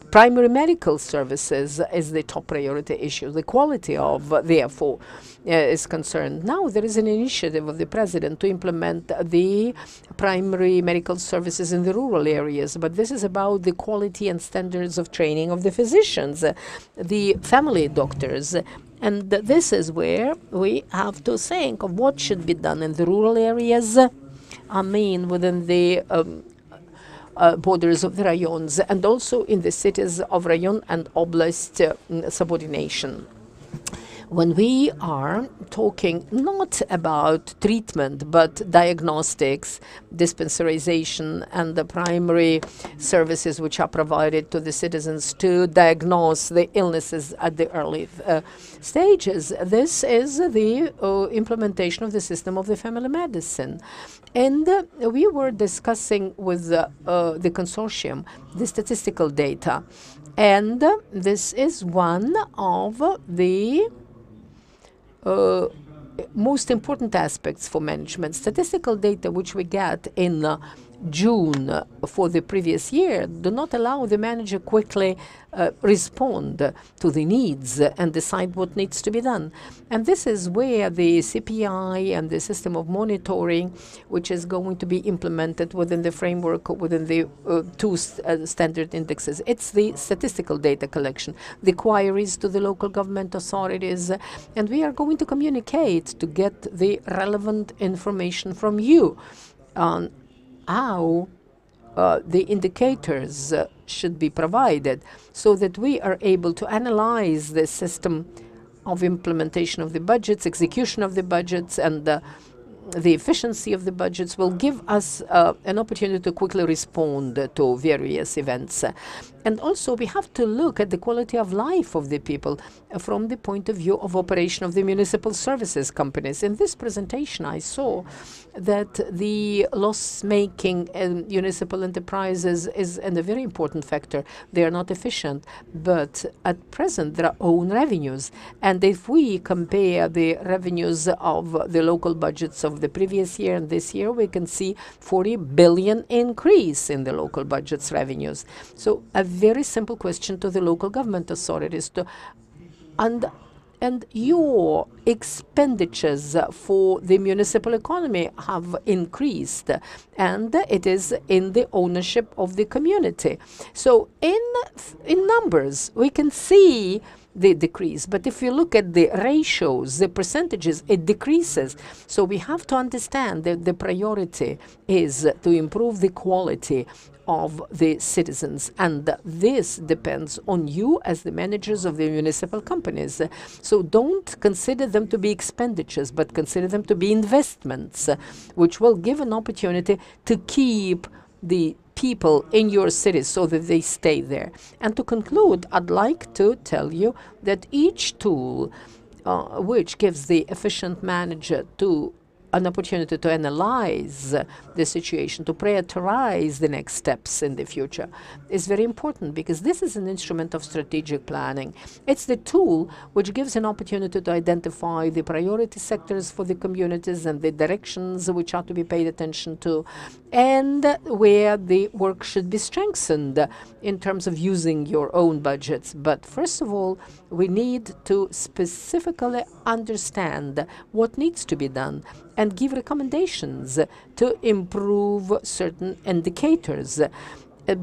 Speaker 2: primary medical services is the top priority issue. The quality of, therefore, is concerned. Now there is an initiative of the president to implement the primary medical services in the rural areas, but this is about the quality and standards of training of the physicians, the family doctors. And this is where we have to think of what should be done in the rural areas, I mean within the borders of the rayons, and also in the cities of rayon and oblast subordination. When we are talking not about treatment, but diagnostics, dispensarization, and the primary services which are provided to the citizens to diagnose the illnesses at the early stages, this is the implementation of the system of the family medicine. And we were discussing with the consortium the statistical data. And this is one of the most important aspects for management. Statistical data which we get in June for the previous year do not allow the manager quickly respond to the needs and decide what needs to be done. And this is where the CPI and the system of monitoring, which is going to be implemented within the framework, within the two standard indexes. It's the statistical data collection, the queries to the local government authorities, and we are going to communicate to get the relevant information from you on how the indicators should be provided so that we are able to analyze the system of implementation of the budgets, execution of the budgets, and the efficiency of the budgets will give us an opportunity to quickly respond to various events. And also, we have to look at the quality of life of the people from the point of view of operation of the municipal services companies. In this presentation, I saw that the loss-making municipal enterprises is a very important factor. They are not efficient, but at present there are own revenues. And if we compare the revenues of the local budgets of the previous year and this year, we can see 40 billion increase in the local budget's revenues. So a very simple question to the local government authorities to and your expenditures for the municipal economy have increased, and it is in the ownership of the community. So in numbers, we can see the decrease. But if you look at the ratios, the percentages, it decreases. So we have to understand that the priority is to improve the quality of the citizens, and this depends on you as the managers of the municipal companies. So don't consider them to be expenditures, but consider them to be investments, which will give an opportunity to keep the people in your cities so that they stay there. And to conclude, I'd like to tell you that each tool which gives the efficient manager to an opportunity to analyze the situation, to prioritize the next steps in the future, is very important, because this is an instrument of strategic planning. It's the tool which gives an opportunity to identify the priority sectors for the communities and the directions which are to be paid attention to, and where the work should be strengthened in terms of using your own budgets. But first of all, we need to specifically understand what needs to be done and give recommendations to improve certain indicators,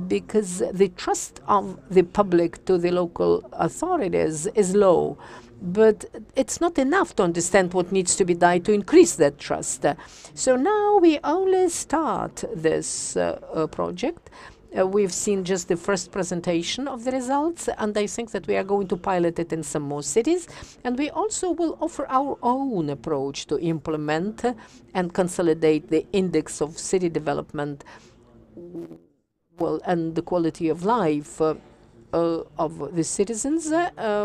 Speaker 2: because the trust of the public to the local authorities is low. But it's not enough to understand what needs to be done to increase that trust. So now we only start this project. We've seen just the first presentation of the results, and I think that we are going to pilot it in some more cities. And we also will offer our own approach to implement and consolidate the index of city development, and the quality of life of the citizens,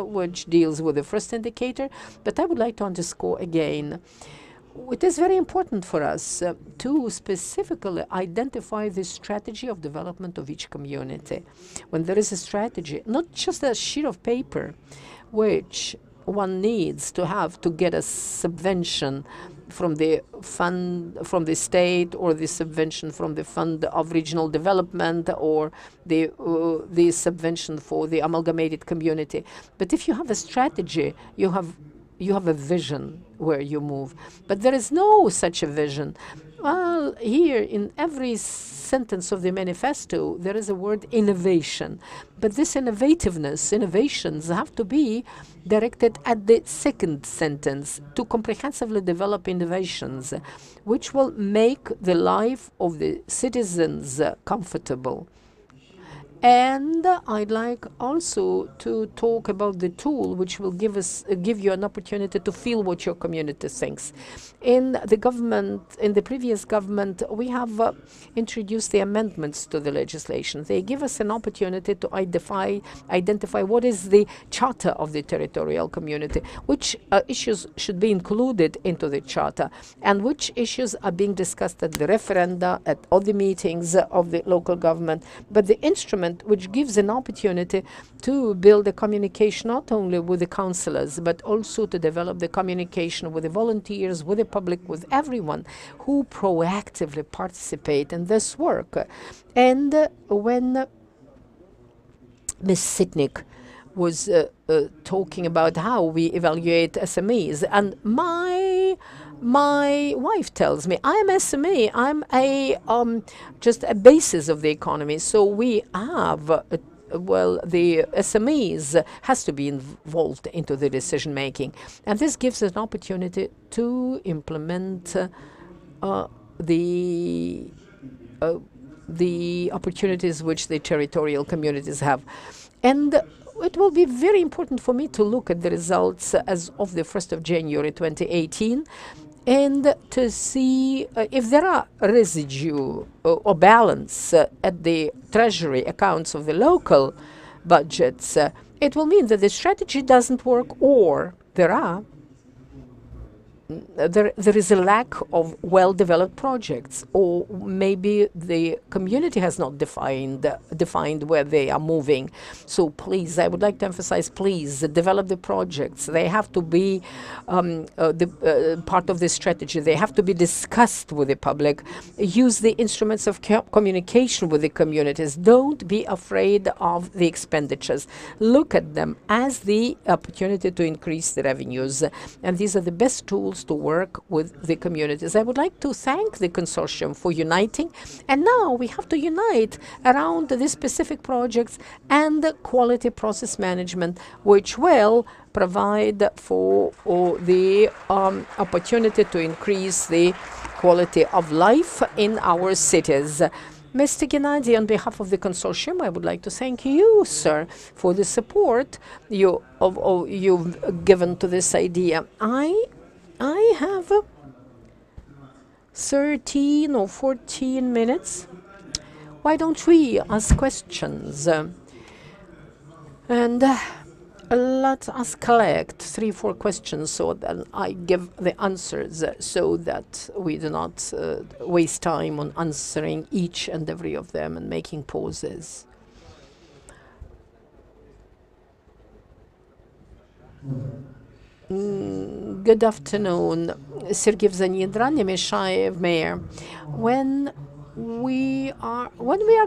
Speaker 2: which deals with the first indicator. But I would like to underscore again, it is very important for us to specifically identify the strategy of development of each community. When there is a strategy, not just a sheet of paper, which one needs to have to get a subvention from the fund, from the state, or the subvention from the fund of regional development, or the subvention for the amalgamated community. But if you have a strategy, you have a vision where you move. But there is no such a vision. Well, here in every sentence of the manifesto, there is a word innovation. But this innovations have to be directed at the second sentence, to comprehensively develop innovations which will make the life of the citizens comfortable. And I'd like also to talk about the tool which will give you an opportunity to feel what your community thinks. In the previous government, we have introduced the amendments to the legislation. They give us an opportunity to identify what is the charter of the territorial community, which issues should be included into the charter, and which issues are being discussed at the referenda, at all the meetings of the local government. But the instrument instrument which gives an opportunity to build a communication not only with the councillors, but also to develop the communication with the volunteers, with the public, with everyone who proactively participate in this work. And when Ms. Sitnik was talking about how we evaluate SMEs, and my wife tells me I'm SME, I'm a just a basis of the economy. So we have well, the SMEs has to be involved into the decision making, and this gives us an opportunity to implement the opportunities which the territorial communities have. And it will be very important for me to look at the results as of the 1st of January 2018 and to see if there are residue or balance at the treasury accounts of the local budgets. It will mean that the strategy doesn't work, or there is a lack of well-developed projects, or maybe the community has not defined where they are moving. So please, I would like to emphasize, please develop the projects. They have to be part of the strategy. They have to be discussed with the public. Use the instruments of communication with the communities. Don't be afraid of the expenditures. Look at them as the opportunity to increase the revenues. And these are the best tools to work with the communities. I would like to thank the consortium for uniting, and now we have to unite around the specific projects and the quality process management, which will provide for the opportunity to increase the quality of life in our cities. Mr. Gennady, on behalf of the consortium, I would like to thank you, sir, for the support you've given to this idea. I have 13 or 14 minutes. Why don't we ask questions? And let us collect 3-4 questions so that I give the answers, so that we do not waste time on answering each and every of them and making pauses. Good afternoon, Sergei Zanidra, Nemeshaev Mayor. When we are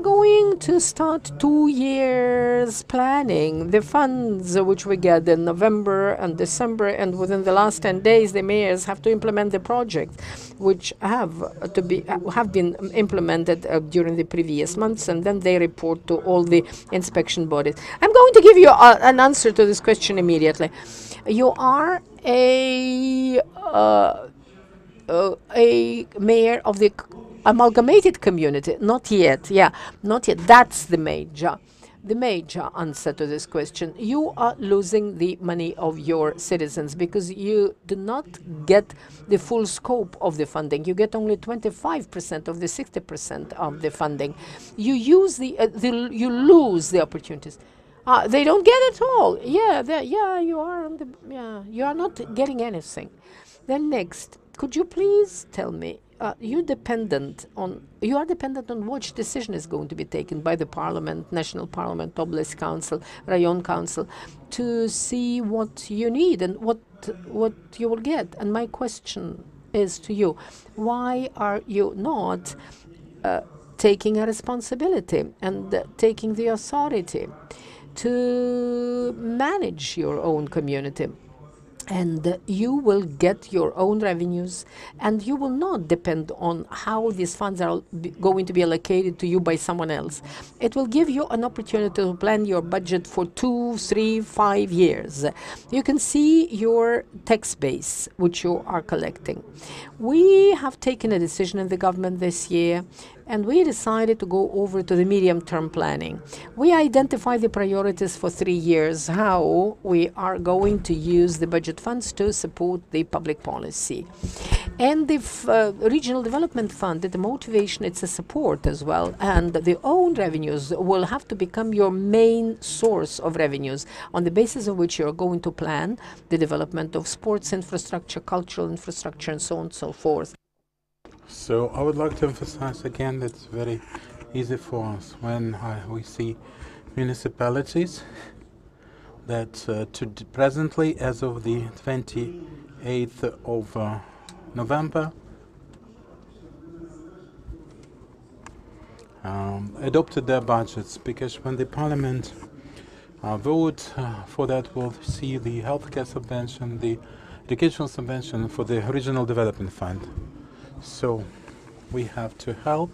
Speaker 2: going to start 2 years planning, the funds which we get in November and December, and within the last 10 days, the mayors have to implement the projects which have been implemented during the previous months, and then they report to all the inspection bodies. I'm going to give you an answer to this question immediately. You are a mayor of the amalgamated community. Not yet. Yeah, not yet. That's the major answer to this question. You are losing the money of your citizens because you do not get the full scope of the funding. You get only 25% of the 60% of the funding. You use you lose the opportunities. They don't get it all. Yeah, you are not getting anything. Then next, could you please tell me, you are dependent on which decision is going to be taken by the parliament, national parliament, oblast council, rayon council, to see what you need and what you will get. And my question is to you: why are you not taking a responsibility and taking the authority to manage your own community? And you will get your own revenues, and you will not depend on how these funds are going to be allocated to you by someone else. It will give you an opportunity to plan your budget for 2, 3, 5 years. You can see your tax base, which you are collecting. We have taken a decision in the government this year, and we decided to go over to the medium-term planning. We identified the priorities for 3 years, how we are going to use the budget funds to support the public policy. And the Regional Development Fund, the motivation, it's a support as well. And the own revenues will have to become your main source of revenues, on the basis of which you're going to plan the development of sports infrastructure, cultural infrastructure, and so on and so forth.
Speaker 3: So I would like to emphasize again that it's very easy for us when we see municipalities that presently, as of the 28th of November, adopted their budgets, because when the parliament vote for that, we'll see the healthcare subvention, the educational subvention for the Regional Development Fund. So we have to help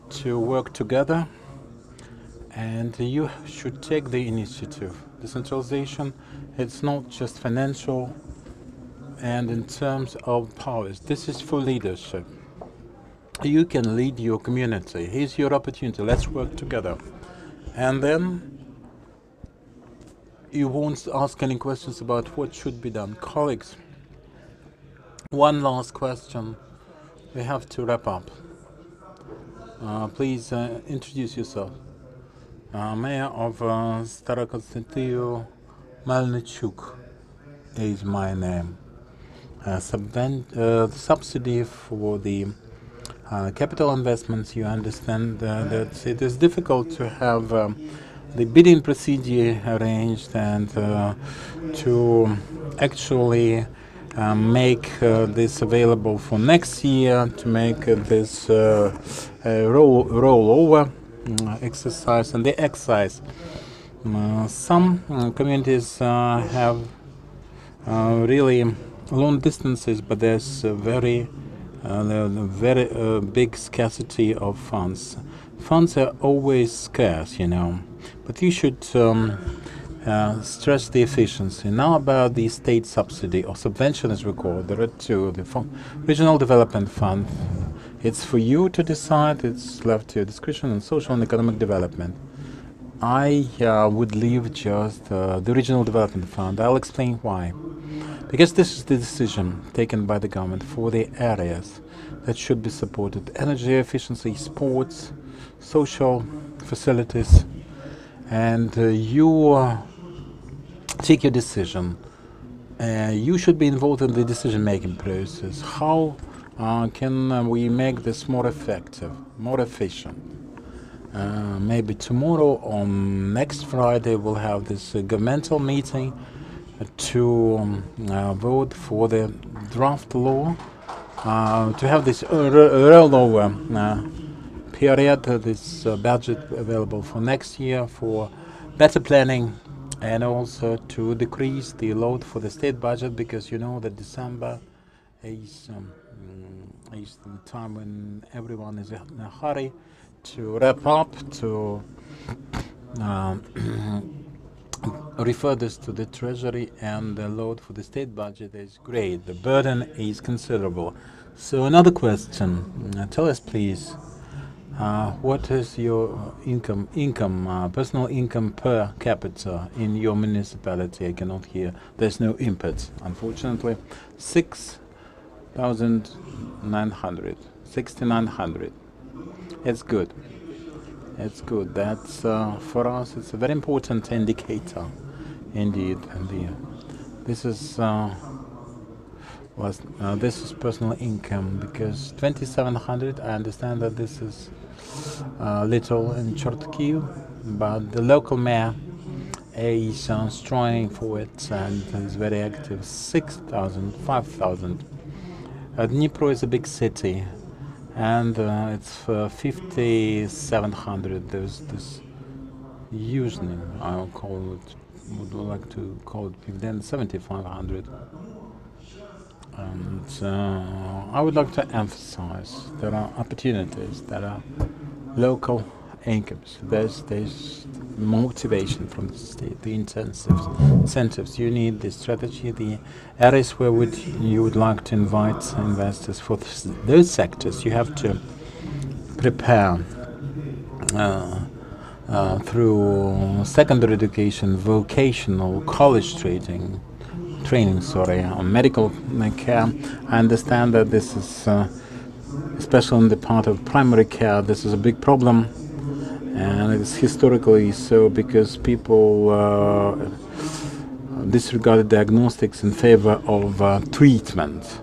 Speaker 3: to work together, and you should take the initiative. Decentralization, it's not just financial and in terms of powers. This is for leadership. You can lead your community. Here's your opportunity. Let's work together. And then you won't ask any questions about what should be done. Colleagues, one last question. We have to wrap up. Please introduce yourself. Mayor of Starokonstantiu Melnichuk is my name. The subsidy for the capital investments, you understand that it is difficult to have the bidding procedure arranged and to actually make this available for next year, to make this rollover exercise and the excise. Some communities have really long distances, but there's very big scarcity of funds. Funds are always scarce, you know, but you should stress the efficiency. Now about the state subsidy or subvention as we call it, there are two. The Regional Development Fund, it's for you to decide, it's left to your discretion, and social and economic development. I would leave just the Regional Development Fund. I'll explain why. Because this is the decision taken by the government for the areas that should be supported: energy efficiency, sports, social facilities, and you take your decision. You should be involved in the decision-making process. How can we make this more effective, more efficient? Maybe tomorrow or next Friday we'll have this governmental meeting to vote for the draft law, to have this rollover period, this budget available for next year for better planning, and also to decrease the load for the state budget, because you know that December is the time when everyone is in a hurry to wrap up, to refer this to the Treasury, and the load for the state budget is great. The burden is considerable. So another question. Tell us, please, what is your personal income per capita in your municipality? I cannot hear. There's no input, unfortunately. 6,900. 6,900. It's good. It's good. That's for us. It's a very important indicator, indeed. And this is personal income, because 2,700. I understand that this is little in Chortkiv, but the local mayor is striving for it and is very active. 6,000, 5,000. Dnipro is a big city, and it's 5,700. There's this usually would like to call it then 7,500. And I would like to emphasize there are opportunities, there are local incomes. There's motivation from the state, the incentives. You need the strategy, the areas where you would like to invite investors for those sectors. You have to prepare through secondary education, vocational, college training, on medical care. I understand that this is, especially in the part of primary care, this is a big problem, and it's historically so, because people disregarded diagnostics in favor of treatment.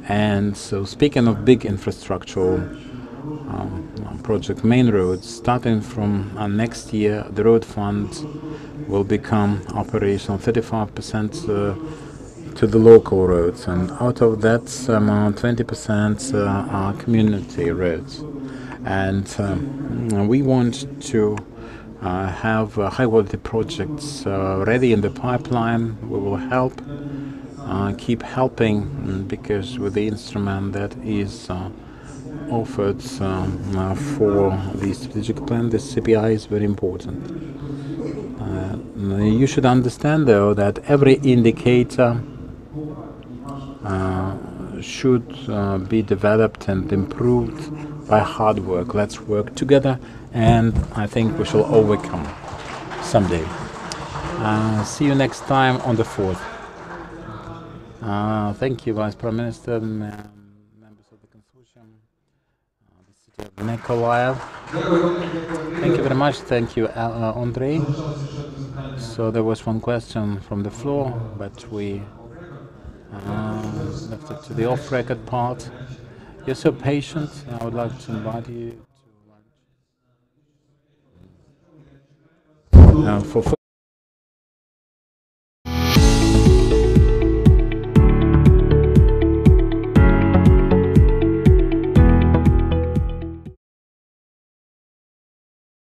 Speaker 3: And so, speaking of big infrastructural project main roads. Starting from next year, the road fund will become operational 35% to the local roads, and out of that amount 20% are community roads. And we want to have high quality projects ready in the pipeline. We will help, keep helping, because with the instrument that is offered for the strategic plan, the CPI is very important. You should understand, though, that every indicator should be developed and improved by hard work. Let's work together, and I think we shall overcome someday. See you next time on the 4th. Thank you, Vice Prime Minister, members of the consortium, the city of Mykolaiv. Thank you very much. Thank you, Andrei. So there was one question from the floor, but we left it to the off-record part. You're so patient. I would like to invite you to lunch. For